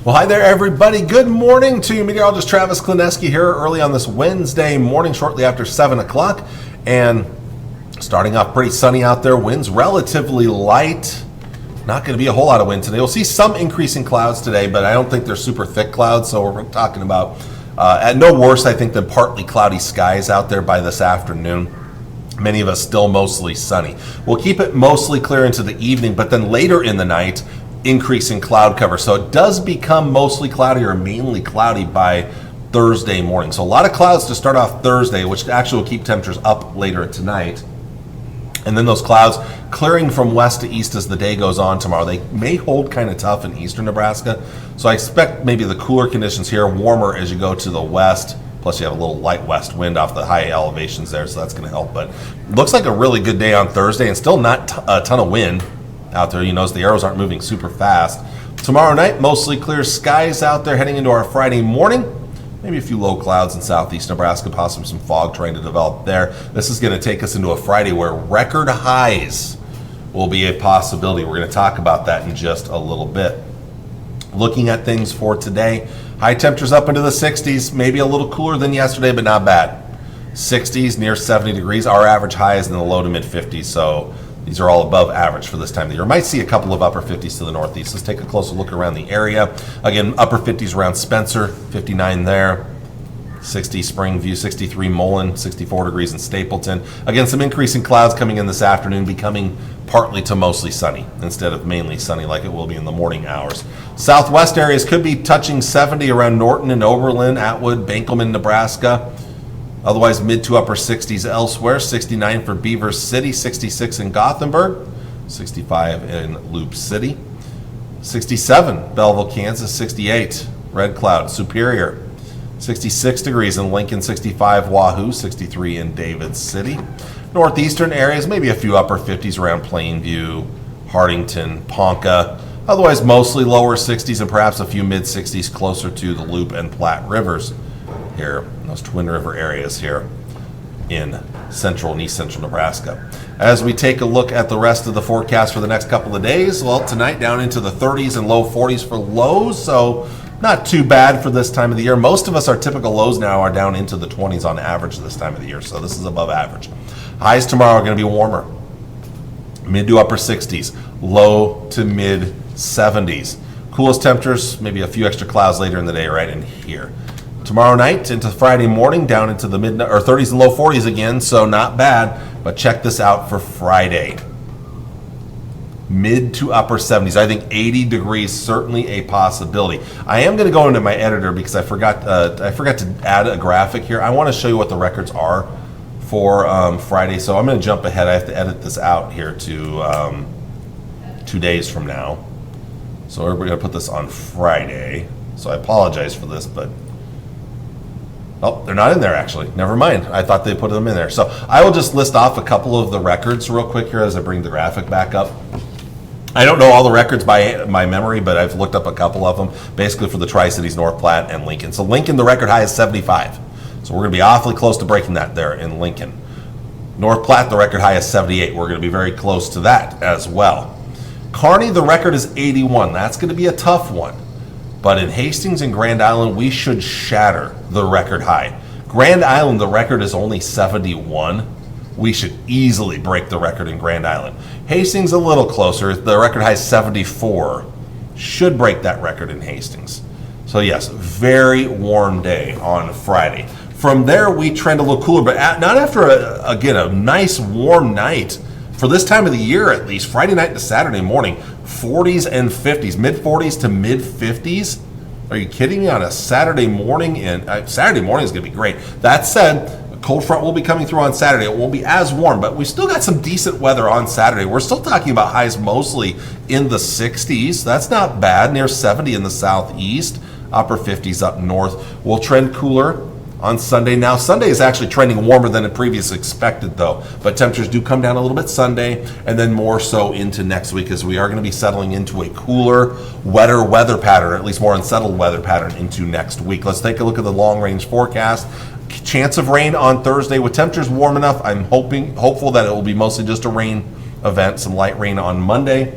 Well, hi there, everybody. Good morning to you. Meteorologist Travis Klineski here early on this Wednesday morning, shortly after 7 o'clock. And starting off pretty sunny out there. Winds relatively light. Not going to be a whole lot of wind today. We'll see some increasing clouds today, but I don't think they're super thick clouds. So we're talking about at no worse, I think, than partly cloudy skies out there by this afternoon. Many of us still mostly sunny. We'll keep it mostly clear into the evening, but then later in the night, increasing cloud cover. So it does become mostly cloudy or mainly cloudy by Thursday morning. So a lot of clouds to start off Thursday, which actually will keep temperatures up later tonight. And then those clouds clearing from west to east as the day goes on tomorrow. They may hold kind of tough in eastern Nebraska. So I expect maybe the cooler conditions here, warmer as you go to the west. Plus you have a little light west wind off the high elevations there, so that's going to help. But looks like a really good day on Thursday and still not a ton of wind out there. You notice the arrows aren't moving super fast. Tomorrow night, mostly clear skies out there heading into our Friday morning. Maybe a few low clouds in southeast Nebraska, possibly some fog trying to develop there. This is going to take us into a Friday where record highs will be a possibility. We're going to talk about that in just a little bit. Looking at things for today, high temperatures up into the 60s, maybe a little cooler than yesterday, but not bad. 60s, near 70 degrees. Our average high is in the low to mid 50s, so these are all above average for this time of the year. Might see a couple of upper 50s to the northeast. Let's take a closer look around the area. Again, upper 50s around Spencer, 59 there. 60 Springview, 63 Mullen, 64 degrees in Stapleton. Again, some increasing clouds coming in this afternoon, becoming partly to mostly sunny instead of mainly sunny like it will be in the morning hours. Southwest areas could be touching 70 around Norton and Oberlin, Atwood, Benkelman, Nebraska. Otherwise, mid to upper 60s elsewhere. 69 for Beaver City, 66 in Gothenburg, 65 in Loop City, 67 Belleville, Kansas, 68 Red Cloud, Superior, 66 degrees in Lincoln, 65 Wahoo, 63 in David City. Northeastern areas, maybe a few upper 50s around Plainview, Hardington, Ponca. Otherwise, mostly lower 60s and perhaps a few mid 60s closer to the Loop and Platte Rivers here, those Twin River areas here in central and east central Nebraska. As we take a look at the rest of the forecast for the next couple of days, well, tonight down into the 30s and low 40s for lows, so not too bad for this time of the year. Most of us, our typical lows now are down into the 20s on average this time of the year, so this is above average. Highs tomorrow are going to be warmer, mid to upper 60s, low to mid 70s. Coolest temperatures, maybe a few extra clouds later in the day right in here. Tomorrow night into Friday morning, down into the mid or 30s and low 40s again, so not bad. But check this out for Friday. Mid to upper 70s. I think 80 degrees certainly a possibility. I am going to go into my editor because I forgot to add a graphic here. I want to show you what the records are for Friday. So I'm going to jump ahead. I have to edit this out here to 2 days from now. So we're going to put this on Friday. So I apologize for this, but oh, they're not in there actually. Never mind. I thought they put them in there. So I will just list off a couple of the records real quick here as I bring the graphic back up. I don't know all the records by my memory, but I've looked up a couple of them, basically for the Tri-Cities, North Platte, and Lincoln. So Lincoln, the record high is 75. So we're going to be awfully close to breaking that there in Lincoln. North Platte, the record high is 78. We're going to be very close to that as well. Kearney, the record is 81. That's going to be a tough one. But in Hastings and Grand Island, we should shatter the record high. Grand Island, the record is only 71. We should easily break the record in Grand Island. Hastings a little closer. The record high is 74. Should break that record in Hastings. So yes, very warm day on Friday. From there, we trend a little cooler, but not after, a nice warm night. For this time of the year, at least, Friday night to Saturday morning, 40s and 50s, mid 40s to mid 50s. Are you kidding me? On a Saturday morning, and Saturday morning is going to be great. That said, a cold front will be coming through on Saturday. It won't be as warm, but we still got some decent weather on Saturday. We're still talking about highs mostly in the 60s. That's not bad. Near 70 in the southeast, upper 50s up north. We'll trend cooler on Sunday. Now, Sunday is actually trending warmer than it previously expected, though. But temperatures do come down a little bit Sunday, and then more so into next week, as we are going to be settling into a cooler, wetter weather pattern, or at least more unsettled weather pattern into next week. Let's take a look at the long-range forecast. Chance of rain on Thursday with temperatures warm enough. I'm hopeful that it will be mostly just a rain event, some light rain on Monday.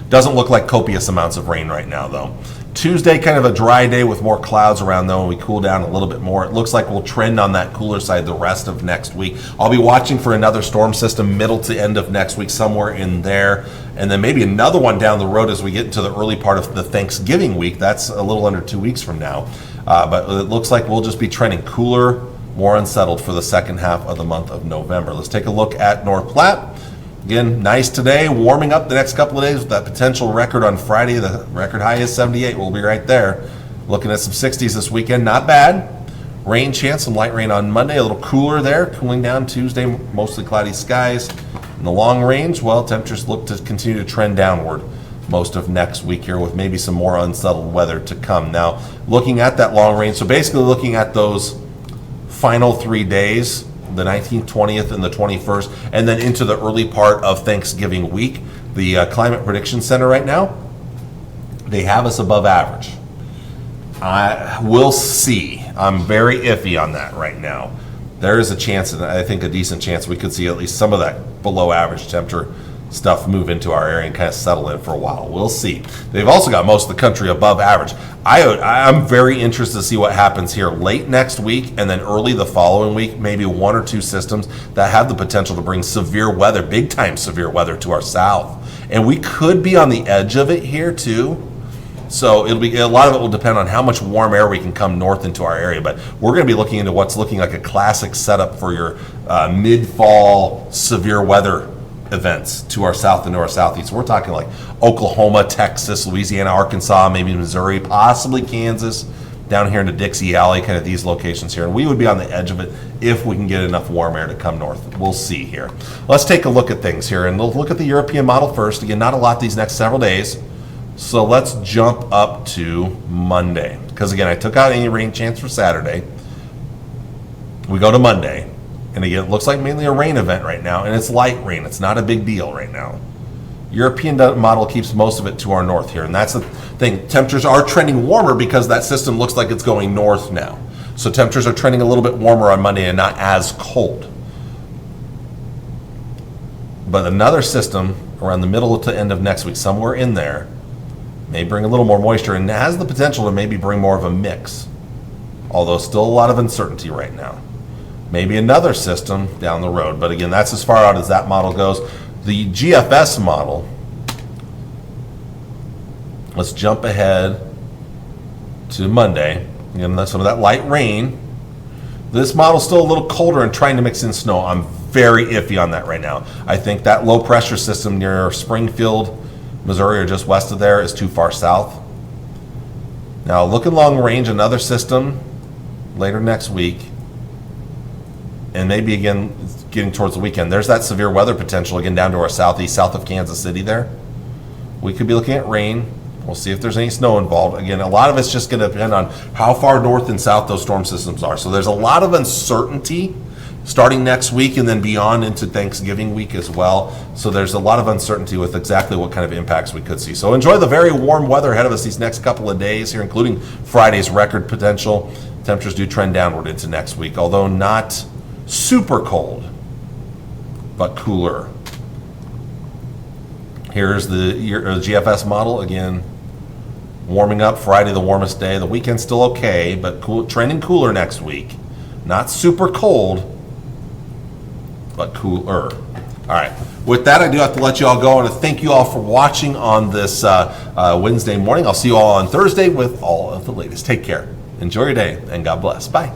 Doesn't look like copious amounts of rain right now, though. Tuesday, kind of a dry day with more clouds around, though, and we cool down a little bit more. It looks like we'll trend on that cooler side the rest of next week. I'll be watching for another storm system middle to end of next week, somewhere in there. And then maybe another one down the road as we get into the early part of the Thanksgiving week. That's a little under 2 weeks from now. But it looks like we'll just be trending cooler, more unsettled for the second half of the month of November. Let's take a look at North Platte. Again, nice today, warming up the next couple of days with that potential record on Friday. The record high is 78. We'll be right there. Looking at some 60s this weekend, not bad. Rain chance, some light rain on Monday, a little cooler there, cooling down Tuesday, mostly cloudy skies. In the long range, well, temperatures look to continue to trend downward most of next week here with maybe some more unsettled weather to come. Now, looking at that long range, so basically looking at those final 3 days, the 19th, 20th, and the 21st, and then into the early part of Thanksgiving week. The Climate Prediction Center right now, they have us above average. We'll see. I'm very iffy on that right now. There is a chance, and I think a decent chance, we could see at least some of that below average temperature stuff move into our area and kind of settle in for a while. We'll see. They've also got most of the country above average. I'm very interested to see what happens here late next week and then early the following week, maybe one or two systems that have the potential to bring severe weather, big time severe weather to our south. And we could be on the edge of it here too. So it'll be, a lot of it will depend on how much warm air we can come north into our area. But we're going to be looking into what's looking like a classic setup for your mid-fall severe weather events to our south and to our southeast. We're talking like Oklahoma, Texas, Louisiana, Arkansas, maybe Missouri, possibly Kansas, down here into Dixie Alley, kind of these locations here. And we would be on the edge of it if we can get enough warm air to come north. We'll see here. Let's take a look at things here, and we'll look at the European model first. Again, not a lot these next several days. So let's jump up to Monday. Because again, I took out any rain chance for Saturday. We go to Monday. And again, it looks like mainly a rain event right now, and it's light rain. It's not a big deal right now. European model keeps most of it to our north here, and that's the thing. Temperatures are trending warmer because that system looks like it's going north now. So temperatures are trending a little bit warmer on Monday and not as cold. But another system around the middle to end of next week, somewhere in there, may bring a little more moisture and has the potential to maybe bring more of a mix. Although still a lot of uncertainty right now. Maybe another system down the road. But again, that's as far out as that model goes. The GFS model, let's jump ahead to Monday. Again, that's some of that light rain. This model's still a little colder and trying to mix in snow. I'm very iffy on that right now. I think that low pressure system near Springfield, Missouri, or just west of there is too far south. Now, looking long range, another system later next week. And maybe again, getting towards the weekend, there's that severe weather potential again down to our southeast, south of Kansas City there. We could be looking at rain. We'll see if there's any snow involved. Again, a lot of it's just going to depend on how far north and south those storm systems are. So there's a lot of uncertainty starting next week and then beyond into Thanksgiving week as well. So there's a lot of uncertainty with exactly what kind of impacts we could see. So enjoy the very warm weather ahead of us these next couple of days here, including Friday's record potential. Temperatures do trend downward into next week, although not super cold, but cooler. Here's the GFS model again, warming up. Friday, the warmest day. The weekend's still okay, but cool, trending cooler next week. Not super cold, but cooler. All right. With that, I do have to let you all go. I want to thank you all for watching on this Wednesday morning. I'll see you all on Thursday with all of the latest. Take care. Enjoy your day, and God bless. Bye.